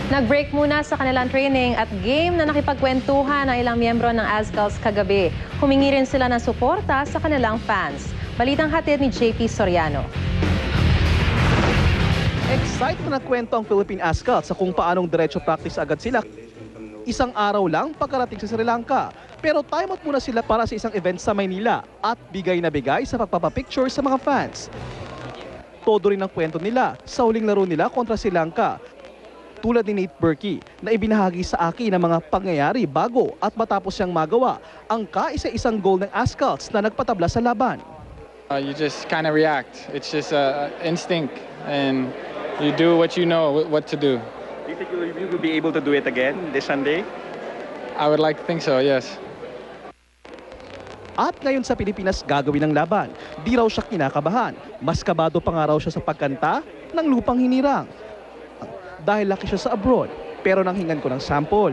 Nag-break muna sa kanilang training at game na nakipagkwentuhan ang ilang miyembro ng Azkals kagabi. Humingi rin sila ng suporta sa kanilang fans. Balitang hatid ni JP Soriano. Excited na kwento ang Philippine Azkals sa kung paanong diretso practice agad sila. Isang araw lang pagkarating sa Sri Lanka. Pero time out muna sila para sa isang event sa Maynila at bigay na bigay sa pagpapapicture sa mga fans. Todo rin ang kwento nila sa huling laro nila kontra Sri Lanka. Tulad ni Nate Berkey na ibinahagi sa akin ang mga pangyayari bago at matapos siyang magawa ang kaisa-isang goal ng Azkals na nagpatabla sa laban. You just kind of react. It's just instinct and you do what you know what to do. Do you think you will be able to do it again this Sunday? I would like to think so, yes. At ngayon sa Pilipinas gagawin ng laban. Di raw siya kinakabahan. Mas kabado pa nga raw siya sa pagkanta ng Lupang Hinirang. Dahil laki siya sa abroad, pero nanghingan ko ng sample.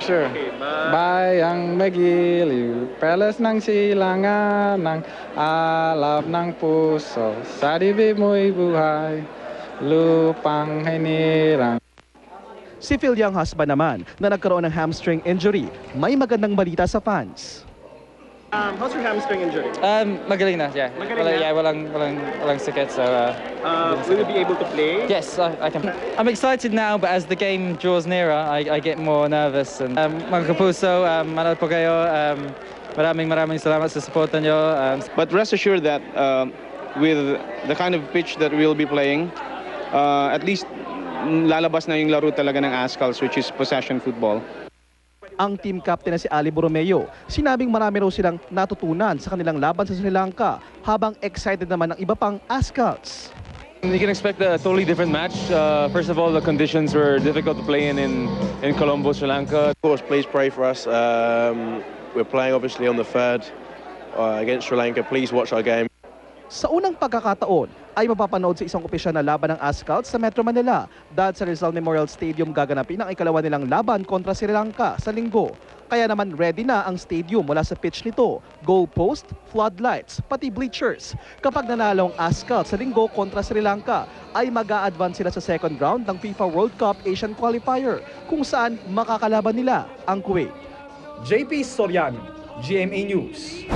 Sure. Okay, Bayang magiliw, peles ng silangan, ng alab ng puso, sa dibdib mo'y buhay, lupang hinirang. Si Phil Young husband naman na nagkaroon ng hamstring injury, may magandang balita sa fans. How's your hamstring injury? Magaling na, yeah. Magaling na? Yeah, walang sakit, so... Will you be able to play? Yes, I can. I'm excited now, but as the game draws nearer, I get more nervous. And, mga kapuso, manood po kayo. Maraming salamat sa suporta nyo. But rest assured that with the kind of pitch that we'll be playing, at least lalabas na yung laro talaga ng Azkals, which is possession football. Ang team captain na si Ali Borromeo, sinabing marami raw silang natutunan sa kanilang laban sa Sri Lanka, habang excited naman ang iba pang Azkals. You can expect a totally different match. First of all, the conditions were difficult to play in Colombo, Sri Lanka. Of course, please pray for us. We're playing obviously on the 3rd against Sri Lanka. Please watch our game. Sa unang pagkakataon ay mapapanood sa isang opisyal na laban ng Azkals sa Metro Manila dahil sa Rizal Memorial Stadium gaganapin ang ikalawa nilang laban kontra Sri Lanka sa linggo. Kaya naman ready na ang stadium mula sa pitch nito, goal post, floodlights, pati bleachers. Kapag nanalo ang Azkals sa linggo kontra Sri Lanka, ay mag-a-advance sila sa second round ng FIFA World Cup Asian Qualifier kung saan makakalaban nila ang Kuwait. JP Soriano, GMA News.